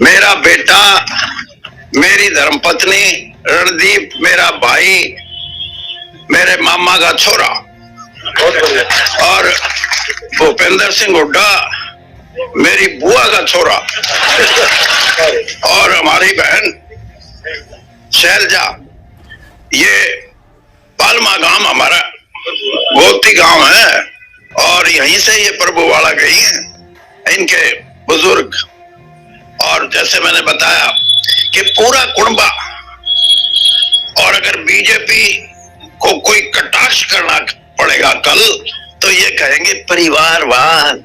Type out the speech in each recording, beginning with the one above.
मेरा बेटा, मेरी धर्मपत्नी, रणदीप मेरा भाई, मेरे मामा का छोरा और भूपेंद्र सिंह हुड्डा मेरी बुआ का छोरा और हमारी बहन शैलजा। ये पालमा गांव हमारा गोती गांव है और यहीं से ये प्रभुवाड़ा गई हैं इनके बुजुर्ग। और जैसे मैंने बताया कि पूरा कुणबा, और अगर बीजेपी को कोई कटाक्ष करना पड़ेगा कल तो ये कहेंगे परिवारवाद।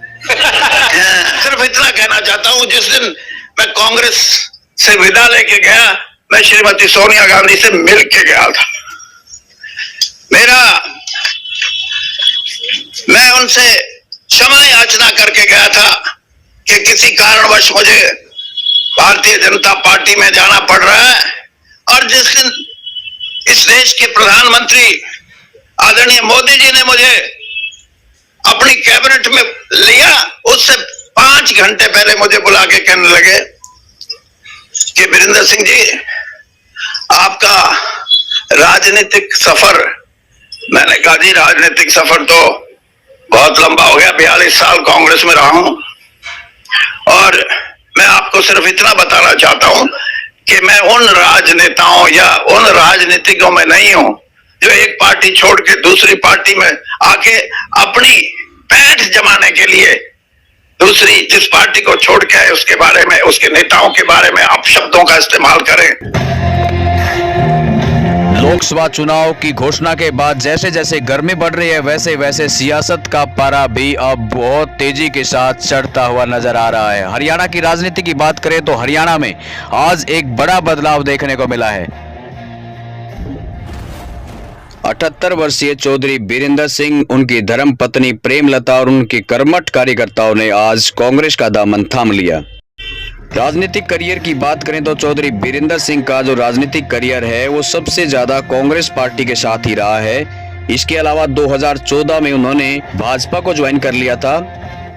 सिर्फ इतना कहना चाहता हूं, जिस दिन मैं कांग्रेस से विदा लेके गया, मैं श्रीमती सोनिया गांधी से मिल के गया था। मैं उनसे क्षमा याचना करके गया था कि किसी कारणवश मुझे भारतीय जनता पार्टी में जाना पड़ रहा है। और जिस दिन इस देश के प्रधानमंत्री आदरणीय मोदी जी ने मुझे अपनी कैबिनेट में लिया, उससे 5 घंटे पहले मुझे बुला के कहने लगे कि वीरेंद्र सिंह जी, आपका राजनीतिक सफर। मैंने कहा जी, राजनीतिक सफर तो बहुत लंबा हो गया, 42 साल कांग्रेस में रहा हूं और मैं आपको सिर्फ इतना बताना चाहता हूं कि मैं उन राजनेताओं या उन राजनीतिकों में नहीं हूं जो एक पार्टी छोड़ के दूसरी पार्टी में आके अपनी पैठ जमाने के लिए दूसरी जिस पार्टी को छोड़ के आए उसके बारे में, उसके नेताओं के बारे में अपशब्दों का इस्तेमाल करें। लोकसभा चुनाव की घोषणा के बाद जैसे जैसे गर्मी बढ़ रही है, वैसे वैसे सियासत का पारा भी अब बहुत तेजी के साथ चढ़ता हुआ नजर आ रहा है। हरियाणा की राजनीति की बात करें तो हरियाणा में आज एक बड़ा बदलाव देखने को मिला है। 78 वर्षीय चौधरी बीरेंद्र सिंह, उनकी धर्मपत्नी प्रेमलता और उनके कर्मठ कार्यकर्ताओं ने आज कांग्रेस का दामन थाम लिया। राजनीतिक करियर की बात करें तो चौधरी बीरेंद्र सिंह का जो राजनीतिक करियर है वो सबसे ज्यादा कांग्रेस पार्टी के साथ ही रहा है। इसके अलावा 2014 में उन्होंने भाजपा को ज्वाइन कर लिया था।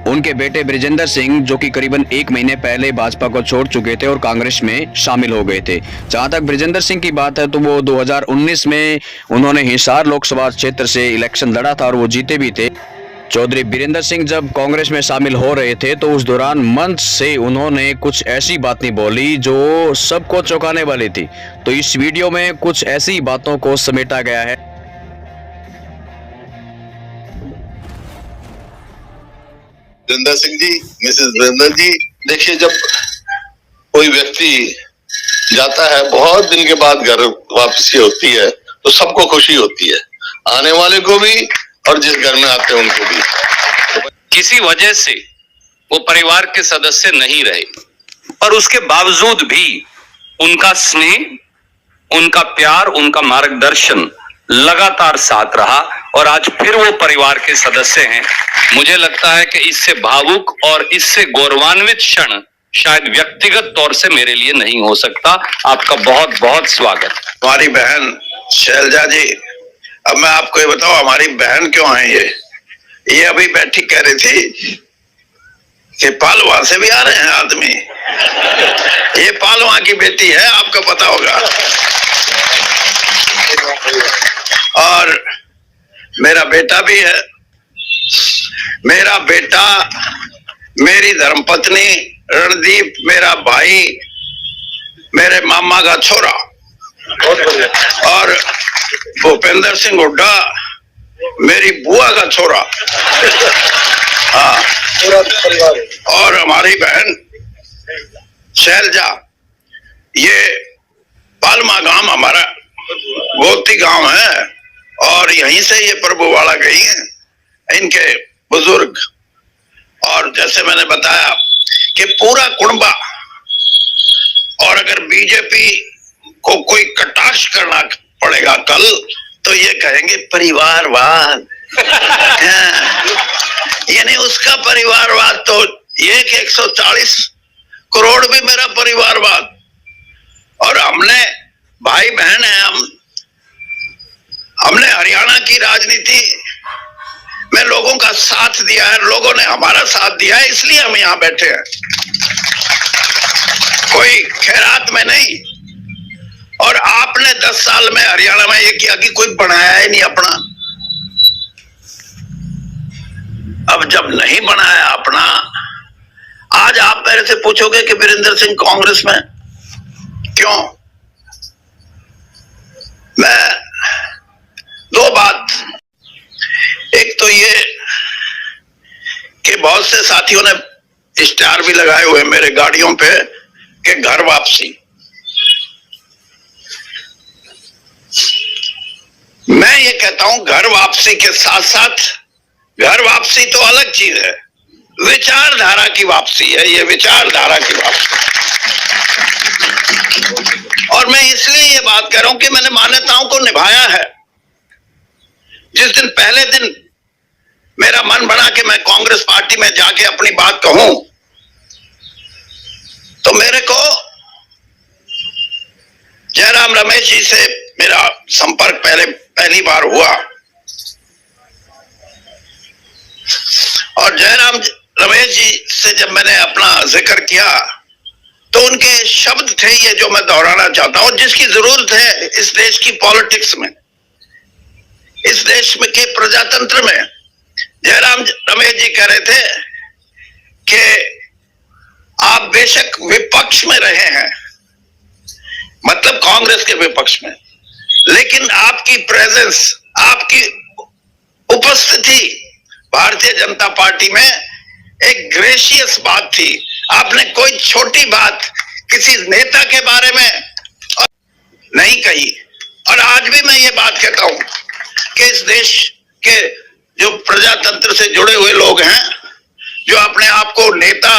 उनके बेटे ब्रिजेंद्र सिंह, जो कि करीबन 1 महीने पहले भाजपा को छोड़ चुके थे और कांग्रेस में शामिल हो गए थे। जहां तक ब्रिजेंद्र सिंह की बात है तो वो 2019 में उन्होंने हिसार लोकसभा क्षेत्र से इलेक्शन लड़ा था और वो जीते भी थे। चौधरी बीरेंद्र सिंह जब कांग्रेस में शामिल हो रहे थे तो उस दौरान मंच से उन्होंने कुछ ऐसी बातें बोली जो सबको चौंकाने वाली थी। तो इस वीडियो में कुछ ऐसी बातों को समेटा गया है। वीरेंद्र सिंह जी, मिसेस वीरेंद्र जी, देखिए, जब कोई व्यक्ति जाता है, बहुत दिन के बाद घर वापसी होती है तो सबको खुशी होती है, आने वाले को भी और जिस घर में आते हैं उनको भी। किसी वजह से वो परिवार के सदस्य नहीं रहे, पर उसके बावजूद भी उनका स्नेह, उनका प्यार, उनका मार्गदर्शन लगातार साथ रहा और आज फिर वो परिवार के सदस्य हैं। मुझे लगता है कि इससे भावुक और इससे गौरवान्वित क्षण शायद व्यक्तिगत तौर से मेरे लिए नहीं हो सकता। आपका बहुत बहुत स्वागत। हमारी बहन शैलजा जी, अब मैं आपको ये बताऊं हमारी बहन क्यों है। ये अभी बैठी कह रही थी कि पालवा से भी आ रहे हैं आदमी। ये पालवा की बेटी है, आपको पता होगा। और मेरा बेटा भी है। मेरा बेटा, मेरी धर्मपत्नी, रणदीप मेरा भाई, मेरे मामा का छोरा और भूपेंद्र सिंह हुड्डा मेरी बुआ का छोरा। हाँ, और हमारी बहन शैलजा। ये पालमा गांव हमारा गोती गांव है और यहीं से ये प्रभुवाड़ा गई हैं इनके बुजुर्ग। और जैसे मैंने बताया कि पूरा कुणबा, और अगर बीजेपी को कोई कटाक्ष करना पड़ेगा कल तो ये कहेंगे परिवारवाद। यानी उसका परिवारवाद तो ये कि 140 करोड़ भी मेरा परिवारवाद। और हमने भाई बहन है, हमने हरियाणा की राजनीति में लोगों का साथ दिया है, लोगों ने हमारा साथ दिया है, इसलिए हम यहाँ बैठे हैं। में नहीं। और आपने 10 साल में हरियाणा में ये किया कि कोई बनाया ही नहीं अपना। अब जब नहीं बनाया अपना, आज आप मेरे से पूछोगे कि वीरेंद्र सिंह कांग्रेस में क्यों? मैं दो बात, एक तो ये कि बहुत से साथियों ने स्टार भी लगाए हुए मेरे गाड़ियों पे कि घर वापसी। मैं ये कहता हूं घर वापसी के साथ साथ, घर वापसी तो अलग चीज है, विचारधारा की वापसी है ये, विचारधारा की वापसी। और मैं इसलिए ये बात कह रहा हूं कि मैंने मान्यताओं को निभाया है। जिस दिन पहले दिन मेरा मन बना कि मैं कांग्रेस पार्टी में जाके अपनी बात कहूं, तो मेरे को जयराम रमेश जी से मेरा संपर्क पहली बार हुआ। और जयराम रमेश जी से जब मैंने अपना जिक्र किया तो उनके शब्द थे ये जो मैं दोहराना चाहता हूं, जिसकी जरूरत है इस देश की पॉलिटिक्स में, इस देश में के प्रजातंत्र में। जयराम रमेश जी कह रहे थे कि आप बेशक विपक्ष में रहे हैं, मतलब कांग्रेस के विपक्ष में, लेकिन आपकी प्रेजेंस, आपकी उपस्थिति भारतीय जनता पार्टी में एक ग्रेशियस बात थी। आपने कोई छोटी बात किसी नेता के बारे में नहीं कही। और आज भी मैं ये बात कहता हूं कि इस देश के जो प्रजातंत्र से जुड़े हुए लोग हैं, जो अपने आप को नेता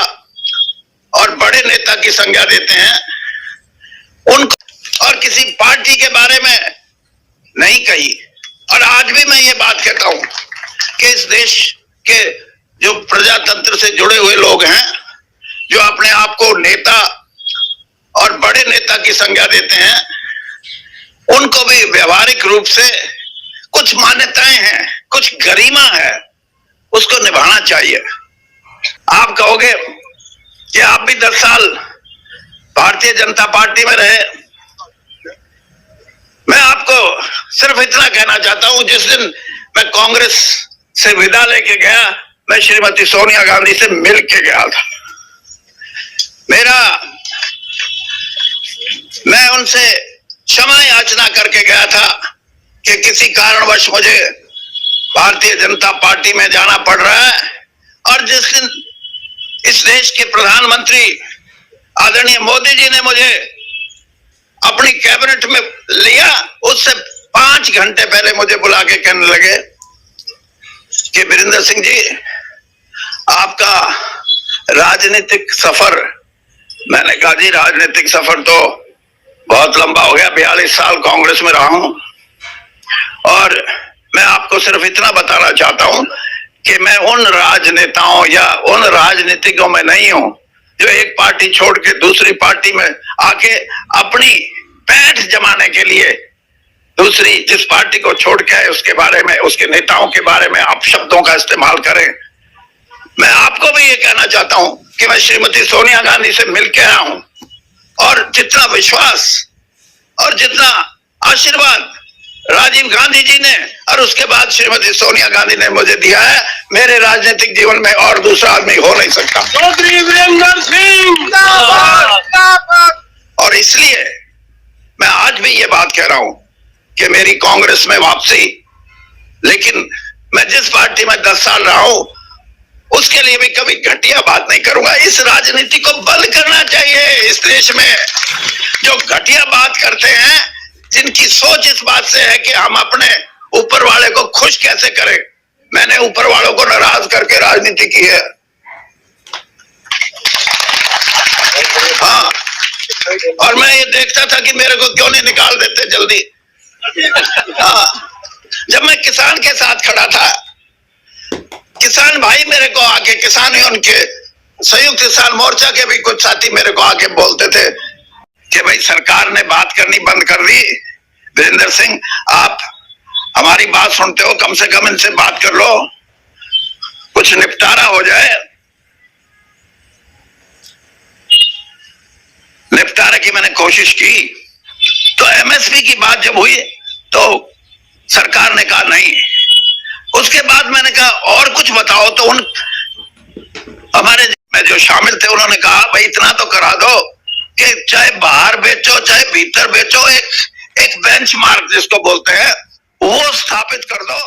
और बड़े नेता की संज्ञा देते हैं, उनको और किसी पार्टी के बारे में नहीं कही। और आज भी मैं ये बात कहता हूं कि इस देश के जो प्रजातंत्र से जुड़े हुए लोग हैं, जो अपने आप को नेता और बड़े नेता की संज्ञा देते हैं, उनको भी व्यवहारिक रूप से कुछ मान्यताएं हैं, कुछ गरिमा है, उसको निभाना चाहिए। आप कहोगे कि आप भी 10 साल भारतीय जनता पार्टी में रहे। मैं आपको सिर्फ इतना कहना चाहता हूं, जिस दिन मैं कांग्रेस से विदा लेके गया, मैं श्रीमती सोनिया गांधी से मिल के गया था। मैं उनसे क्षमा याचना करके गया था कि किसी कारणवश मुझे भारतीय जनता पार्टी में जाना पड़ रहा है। और जिस दिन इस देश के प्रधानमंत्री आदरणीय मोदी जी ने मुझे अपनी कैबिनेट में लिया, उससे 5 घंटे पहले मुझे बुला के कहने लगे कि वीरेंद्र सिंह जी, आपका राजनीतिक सफर। मैंने कहा जी राजनीतिक सफर तो बहुत लंबा हो गया, 42 साल कांग्रेस में रहा हूं। और मैं आपको सिर्फ इतना बताना चाहता हूं कि मैं उन राजनेताओं या उन राजनीतिकों में नहीं हूं जो एक पार्टी छोड़ के दूसरी पार्टी में आके अपनी पैठ जमाने के लिए दूसरी जिस पार्टी को छोड़ के आए उसके बारे में, उसके नेताओं के बारे में अपशब्दों का इस्तेमाल करें। मैं आपको भी ये कहना चाहता हूं कि मैं श्रीमती सोनिया गांधी से मिल के आया हूं, और जितना विश्वास और जितना आशीर्वाद राजीव गांधी जी ने और उसके बाद श्रीमती सोनिया गांधी ने मुझे दिया है, मेरे राजनीतिक जीवन में और दूसरा आदमी हो नहीं सकता। चौधरी वीरेंद्र सिंह। और इसलिए मैं आज भी ये बात कह रहा हूं कि मेरी कांग्रेस में वापसी, लेकिन मैं जिस पार्टी में 10 साल रहा हूं उसके लिए भी कभी घटिया बात नहीं करूंगा। इस राजनीति को बंद करना चाहिए। इस देश में जो घटिया बात करते हैं, जिनकी सोच इस बात से है कि हम अपने ऊपर वाले को खुश कैसे करें, मैंने ऊपर वालों को नाराज करके राजनीति की है। हाँ, और मैं ये देखता था कि मेरे को क्यों नहीं निकाल देते जल्दी। हाँ, जब मैं किसान के साथ खड़ा था, किसान भाई मेरे को आके, किसान ही उनके संयुक्त किसान मोर्चा के भी कुछ साथी मेरे को आके बोलते थे कि भाई सरकार ने बात करनी बंद कर दी, वीरेंद्र सिंह आप हमारी बात सुनते हो, कम से कम इनसे बात कर लो, कुछ निपटारा हो जाए। निपटारे की मैंने कोशिश की। तो एमएसपी की बात जब हुई तो सरकार ने कहा नहीं। उसके बाद मैंने कहा और कुछ बताओ, तो उन हमारे में जो शामिल थे उन्होंने कहा भाई इतना तो करा दो कि चाहे बाहर बेचो चाहे भीतर बेचो, एक बेंचमार्क जिसको बोलते हैं वो स्थापित कर दो।